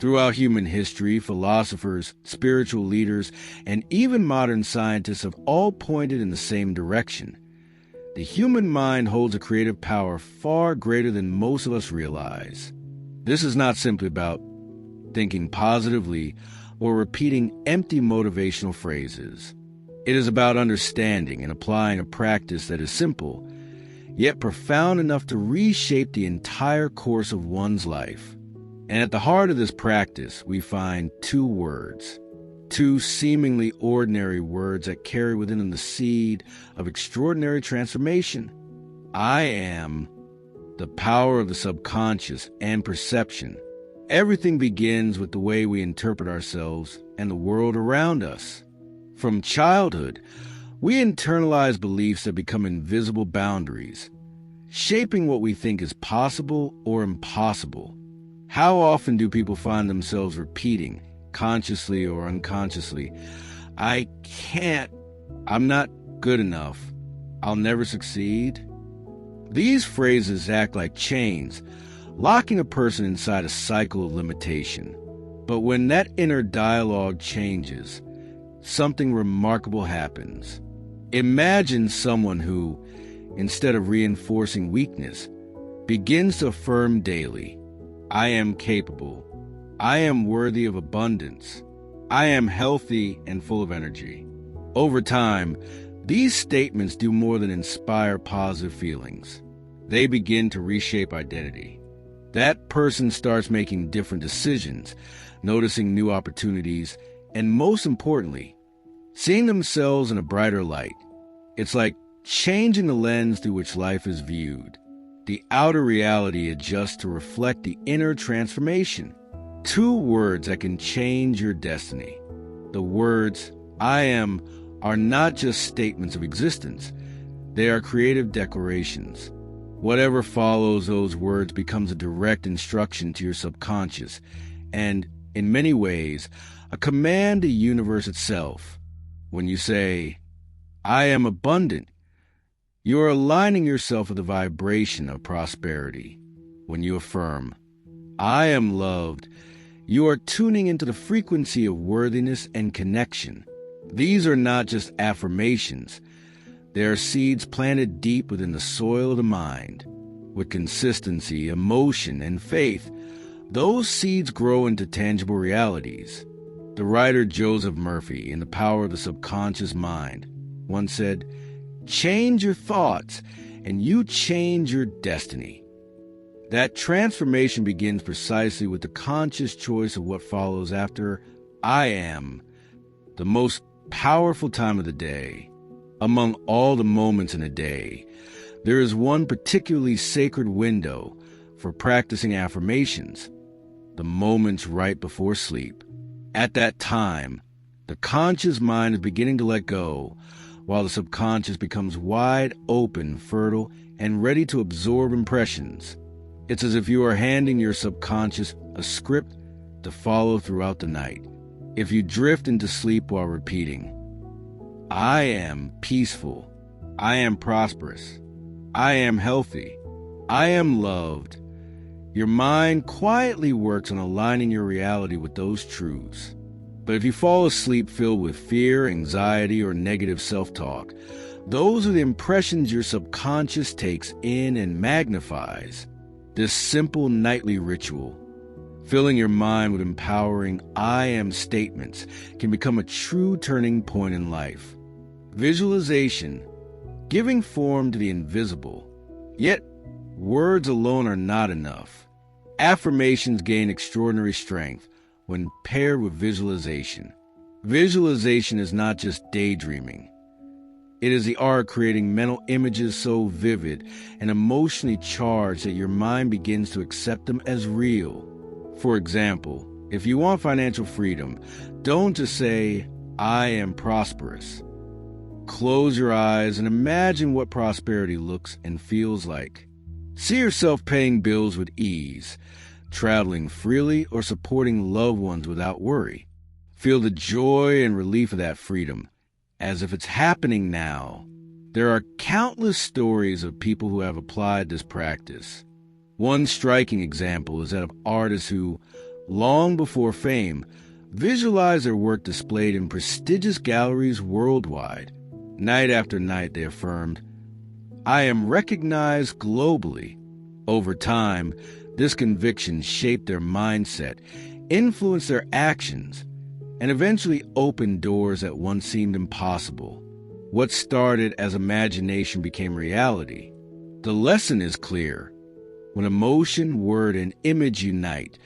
Throughout human history, philosophers, spiritual leaders, and even modern scientists have all pointed in the same direction. The human mind holds a creative power far greater than most of us realize. This is not simply about thinking positively or repeating empty motivational phrases. It is about understanding and applying a practice that is simple, yet profound enough to reshape the entire course of one's life. And at the heart of this practice, we find two words, two seemingly ordinary words that carry within them the seed of extraordinary transformation. I am, the power of the subconscious and perception. Everything begins with the way we interpret ourselves and the world around us. From childhood, we internalize beliefs that become invisible boundaries, shaping what we think is possible or impossible. How often do people find themselves repeating, consciously or unconsciously, I can't, I'm not good enough, I'll never succeed? These phrases act like chains, locking a person inside a cycle of limitation. But when that inner dialogue changes, something remarkable happens. Imagine someone who, instead of reinforcing weakness, begins to affirm daily, I am capable. I am worthy of abundance. I am healthy and full of energy. Over time, these statements do more than inspire positive feelings. They begin to reshape identity. That person starts making different decisions, noticing new opportunities, and most importantly, seeing themselves in a brighter light. It's like changing the lens through which life is viewed. The outer reality adjusts to reflect the inner transformation. Two words that can change your destiny. The words, I am, are not just statements of existence. They are creative declarations. Whatever follows those words becomes a direct instruction to your subconscious, and, in many ways, a command to the universe itself. When you say, I am abundant, you are aligning yourself with the vibration of prosperity. When you affirm, I am loved, you are tuning into the frequency of worthiness and connection. These are not just affirmations. They are seeds planted deep within the soil of the mind. With consistency, emotion, and faith, those seeds grow into tangible realities. The writer Joseph Murphy, in The Power of the Subconscious Mind, once said, change your thoughts, and you change your destiny. That transformation begins precisely with the conscious choice of what follows after I am, the most powerful time of the day. Among all the moments in a day, there is one particularly sacred window for practicing affirmations, the moments right before sleep. At that time, the conscious mind is beginning to let go, while the subconscious becomes wide open, fertile, and ready to absorb impressions. It's as if you are handing your subconscious a script to follow throughout the night. If you drift into sleep while repeating, I am peaceful, I am prosperous, I am healthy, I am loved, your mind quietly works on aligning your reality with those truths. But if you fall asleep filled with fear, anxiety, or negative self-talk, those are the impressions your subconscious takes in and magnifies. This simple nightly ritual, filling your mind with empowering I am statements, can become a true turning point in life. Visualization, giving form to the invisible. Yet, words alone are not enough. Affirmations gain extraordinary strength when paired with visualization. Visualization is not just daydreaming. It is the art of creating mental images so vivid and emotionally charged that your mind begins to accept them as real. For example, if you want financial freedom, don't just say, I am prosperous. Close your eyes and imagine what prosperity looks and feels like. See yourself paying bills with ease, traveling freely, or supporting loved ones without worry. Feel the joy and relief of that freedom, as if it's happening now. There are countless stories of people who have applied this practice. One striking example is that of artists who, Long before fame, visualize their work displayed in prestigious galleries worldwide. Night after night, they affirmed, "I am recognized globally." Over time, this conviction shaped their mindset, influenced their actions, and eventually opened doors that once seemed impossible. What started as imagination became reality. The lesson is clear. When emotion, word, and image unite,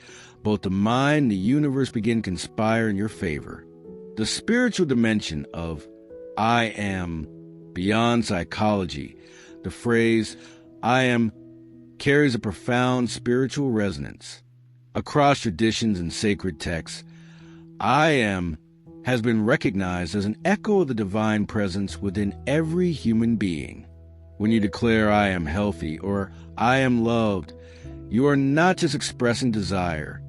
both the mind and the universe begin to conspire in your favor. The spiritual dimension of "I am" beyond psychology, the phrase "I am" carries a profound spiritual resonance. Across traditions and sacred texts, "I am" has been recognized as an echo of the divine presence within every human being. When you declare "I am healthy" or "I am loved," you are not just expressing desire.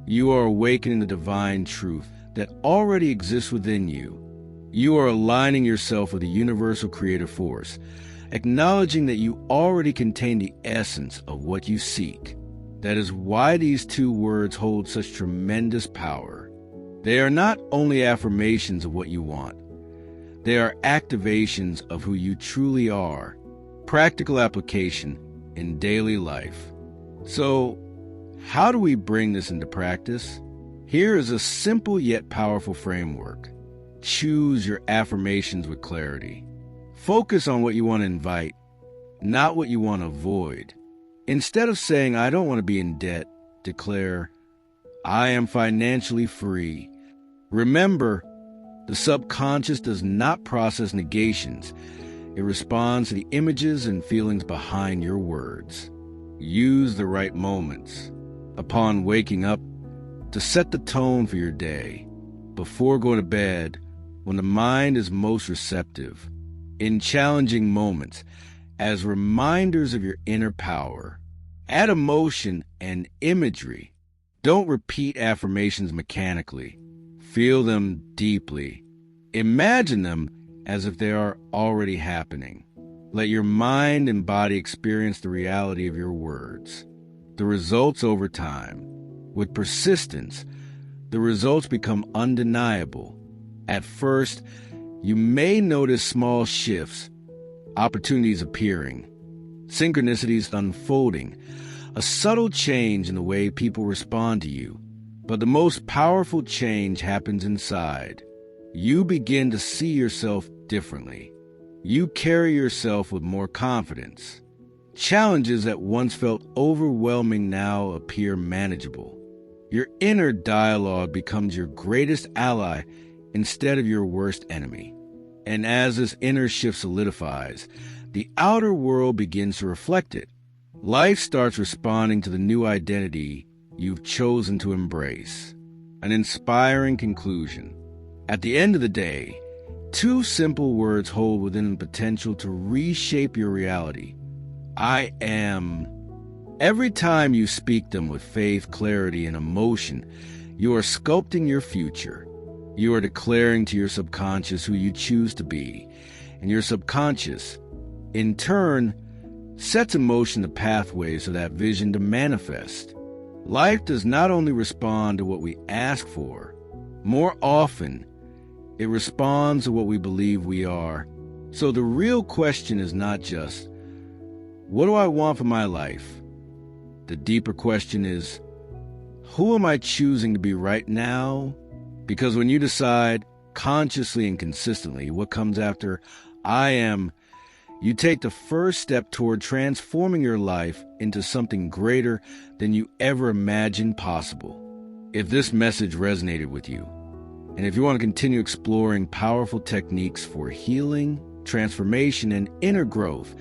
You are awakening the divine truth that already exists within you. You are aligning yourself with the universal creative force, acknowledging that you already contain the essence of what you seek. That is why these two words hold such tremendous power. They are not only affirmations of what you want. They are activations of who you truly are. Practical application in daily life. So, how do we bring this into practice? Here is a simple yet powerful framework. Choose your affirmations with clarity. Focus on what you want to invite, not what you want to avoid. Instead of saying, "I don't want to be in debt," declare, "I am financially free." Remember, the subconscious does not process negations. It responds to the images and feelings behind your words. Use the right moments. Upon waking up, to set the tone for your day. Before going to bed, when the mind is most receptive. In challenging moments, as reminders of your inner power. Add emotion and imagery. Don't repeat affirmations mechanically. Feel them deeply. Imagine them as if they are already happening. Let your mind and body experience the reality of your words. The results over time. With persistence, the results become undeniable. At first, you may notice small shifts, opportunities appearing, synchronicities unfolding, a subtle change in the way people respond to you. But the most powerful change happens inside. You begin to see yourself differently. You carry yourself with more confidence. Challenges that once felt overwhelming now appear manageable. Your inner dialogue becomes your greatest ally instead of your worst enemy. And as this inner shift solidifies, the outer world begins to reflect it. Life starts responding to the new identity you've chosen to embrace. An inspiring conclusion. At the end of the day, two simple words hold within the potential to reshape your reality. I am. Every time you speak them with faith, clarity, and emotion, you are sculpting your future. You are declaring to your subconscious who you choose to be, and your subconscious, in turn, sets in motion the pathways for that vision to manifest. Life does not only respond to what we ask for. More often, it responds to what we believe we are. So the real question is not just, what do I want for my life? The deeper question is, who am I choosing to be right now? Because when you decide consciously and consistently what comes after I am, you take the first step toward transforming your life into something greater than you ever imagined possible. If this message resonated with you, and if you want to continue exploring powerful techniques for healing, transformation, and inner growth,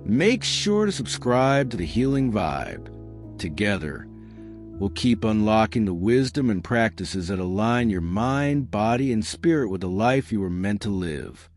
make sure to subscribe to The Healing Vibe. Together, we'll keep unlocking the wisdom and practices that align your mind, body, and spirit with the life you were meant to live.